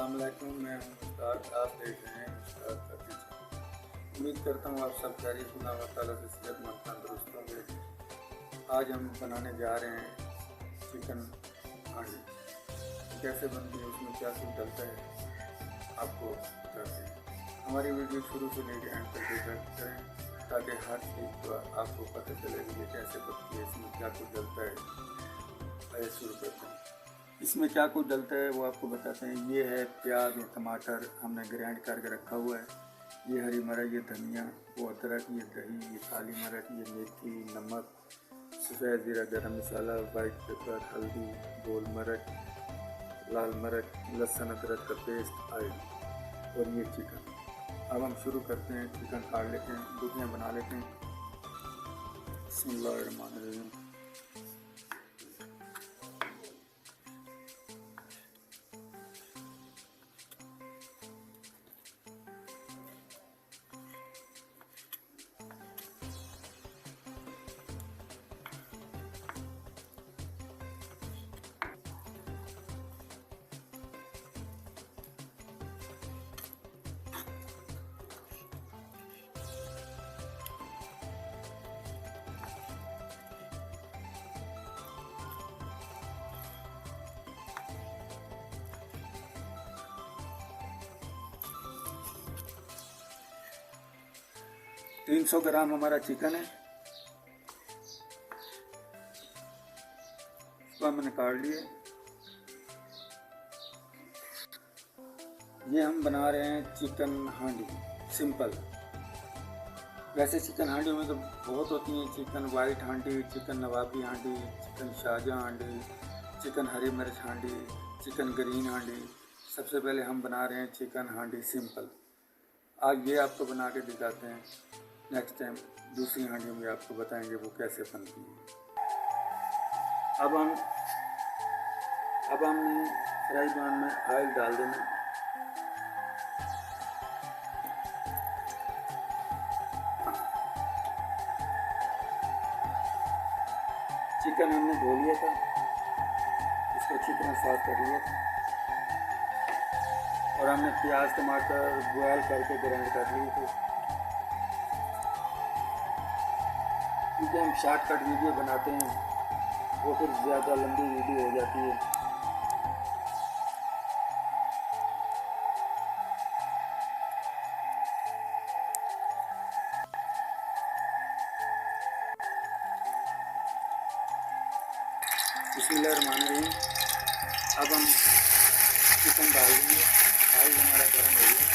अस्सलाम वालेकुम, मैं हूं मुश्ताक। आप देख रहे हैं मुश्ताक का किचन। उम्मीद करता हूं आप सब खैरियत से अल्लाह ताला से सेहतमंद तंदुरुस्त होंगे। आज हम बनाने जा रहे हैं चिकन हांडी। कैसे बनती है, उसमें क्या कुछ डलता है, आपको बताते हैं। हमारी वीडियो शुरू से लेकर एंड तक देखा करें ताकि हर चीज़ को आपको पता चले कि ये कैसे बनती है, इसमें क्या कुछ डलता है। आइए शुरू करते हैं। इसमें क्या कुछ डलता है वो आपको बताते हैं। ये है प्याज और टमाटर हमने ग्राइंड करके रखा हुआ है। ये हरी मिर्च, ये धनिया, वो अदरक, ये दही, ये काली मिर्च, ये मेथी, नमक, सफ़ेद ज़ीरा, गरम मसाला, वाइट पेपर, हल्दी, गोल मिर्च, लाल मिर्च, लहसुन अदरक का पेस्ट, ऑयल और ये चिकन। अब हम शुरू करते हैं। चिकन काट लेते हैं, दुनिया बना लेते हैं। बिस्मिल्लाहिर्रहमानिर्रहीम। 300 ग्राम हमारा चिकन है। इसको हमने काट लिए। ये हम बना रहे हैं चिकन हांडी सिंपल। वैसे चिकन हांडी में तो बहुत होती हैं, चिकन वाइट हांडी, चिकन नवाबी हांडी, चिकन शाहजहाँ हांडी, चिकन हरी मिर्च हांडी, चिकन ग्रीन हांडी। सबसे पहले हम बना रहे हैं चिकन हांडी सिंपल। आज ये आपको बना के दिखाते हैं। नेक्स्ट टाइम दूसरी हांडी में आपको बताएंगे वो कैसे बनती है। अब हमने फ्राई पैन में ऑयल डाल देना। चिकन हमने धो लिया था, इसको अच्छी तरह साफ कर लिया था और हमने प्याज टमाटर बॉयल करके ग्राइंड कर लिए थे। क्योंकि हम शॉर्टकट वीडियो बनाते हैं, वो फिर ज़्यादा लंबी वीडियो हो जाती है। बिस्मिल्लाहिर्रहमानिर्रहीम। अब हम चिकन डाल देंगे। ऑयल हमारा गर्म हो गया।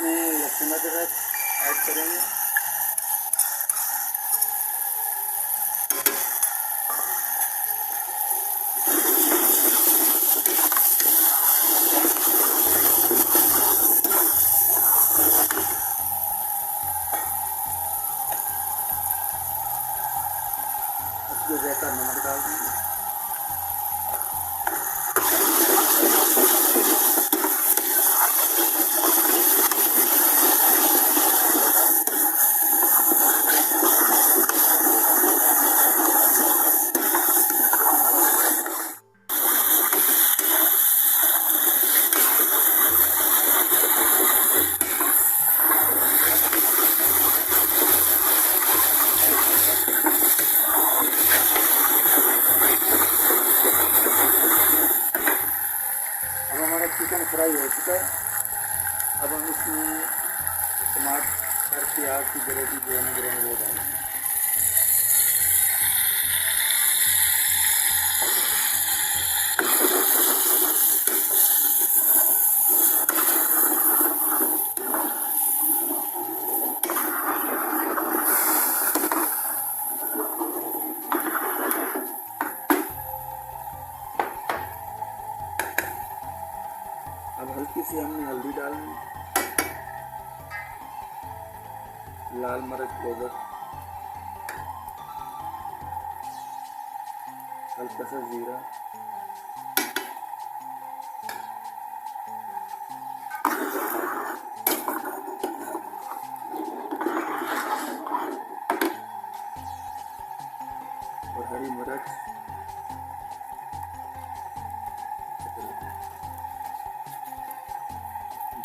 लहसुन अदरक ऐड करेंगे। उसके जैसा नमक डाल देंगे। चिकन फ्राई हो चुका है। अब हम इसमें टमाटर प्याज की ग्रेवी जो है ग्रेन वो डालेंगे। अब हल्की सी हमने हल्दी डालनी, लाल मिर्च पाउडर, हल्का सा जीरा, और हरी मिर्च,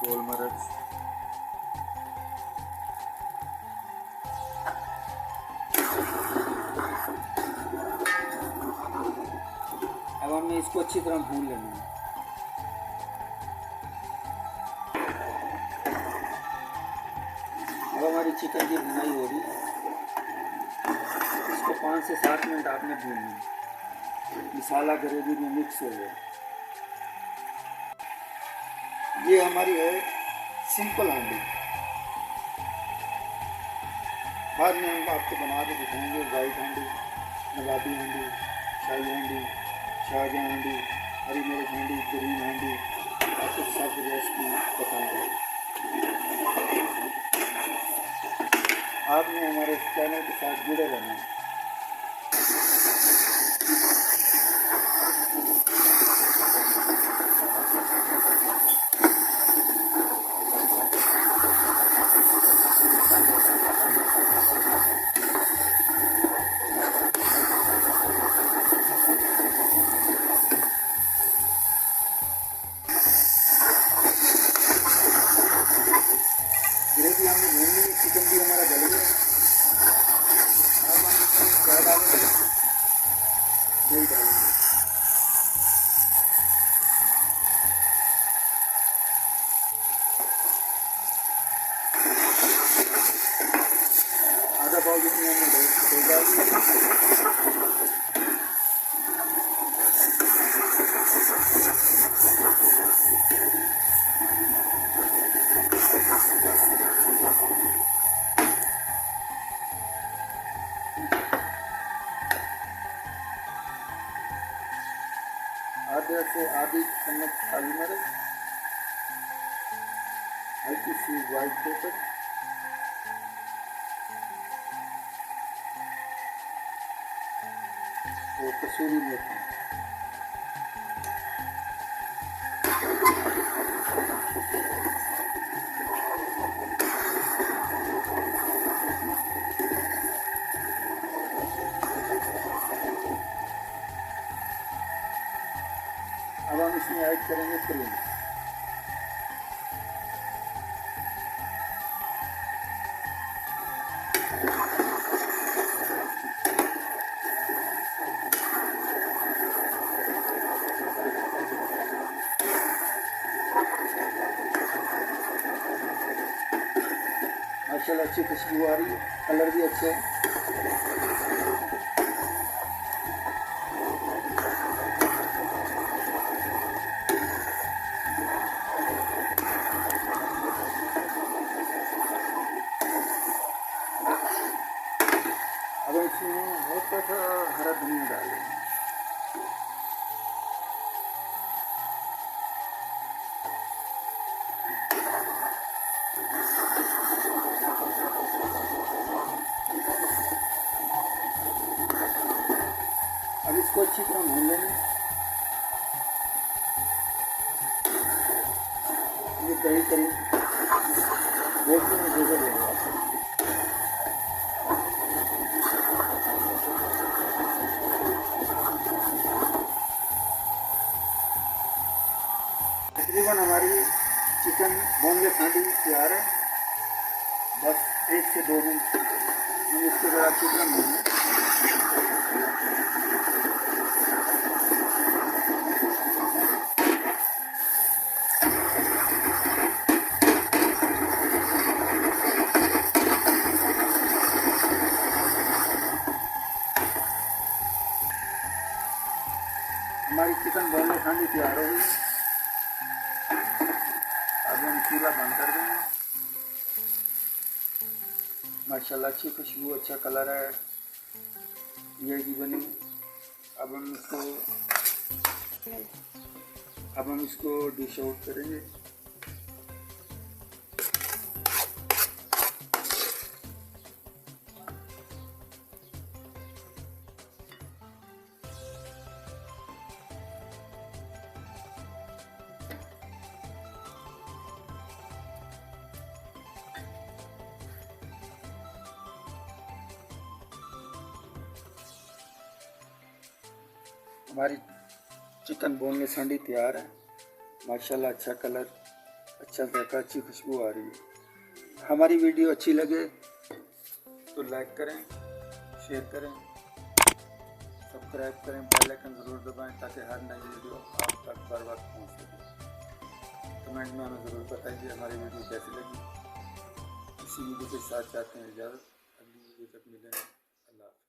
गोल मिर्च, अब हमें इसको अच्छी तरह भून लेना है। अब हमारी चिकन की भुनाई हो रही है, इसको 5 से 7 मिनट आपने भूनना है, मसाला ग्रेवी में मिक्स हो जाए। ये हमारी है सिंपल हांडी। बाद में हम आपको बना के दिखाएंगे वाइट हांडी, नवाबी हांडी, शाही हांडी, शाहजहाँ हांडी, हरी मिर्च हांडी, ग्रीन हांडी, आपको सब रेसिपी बताएंगे। आपने हमारे चैनल के साथ जुड़े रहना है। ग्रेवी हमने भून ली, चिकन भी हमारा गल गया। अब हम इसमें क्या डालेंगे, दही डालेंगे। आधा पाव जितनी हमने दही डाल दी। आधे से आधी चम्मच काली मिर्च, हल्की सी वाइट पेपर, और कसूरी मेथी। अब हम इसमें ऐड करेंगे क्रीम। माशाल्लाह अच्छी खुशबू आ रही है, कलर भी अच्छा है। अब इसमें हल्का सा हरा धनिया डाल देंगे। अब इसको अच्छी तरह भून लेंगे। ये दही करीब 2 मिनट जैसे लेंगे। तकरीबन हमारी चिकन बोनलेस हांडी तैयार है। बस 1 से 2 मिनट हम इसको ज़रा अच्छी तरह भून लें। हमारी चिकन बोनलेस हांडी तैयार हो गई। अब हम चूल्हा बंद कर देंगे। माशाल्लाह अच्छी खुशबू, अच्छा कलर है, ये भी बनी। अब हम इसको अब हम इसको डिश आउट करेंगे। हमारी चिकन बोनलेस हांडी तैयार है। माशाल्लाह अच्छा कलर, अच्छा जायका, अच्छी खुशबू आ रही है। हमारी वीडियो अच्छी लगे तो लाइक करें, शेयर करें, सब्सक्राइब करें, बेल आइकन ज़रूर दबाएं ताकि हर नई वीडियो आप तक बर वक्त पहुँच सके। कमेंट में हमें ज़रूर बताइए हमारी वीडियो कैसी लगी। इसी वीडियो के साथ चाहते हैं इजाज़त, अगली वीडियो तक मिलेंगे। अल्लाह हाफ़िज़।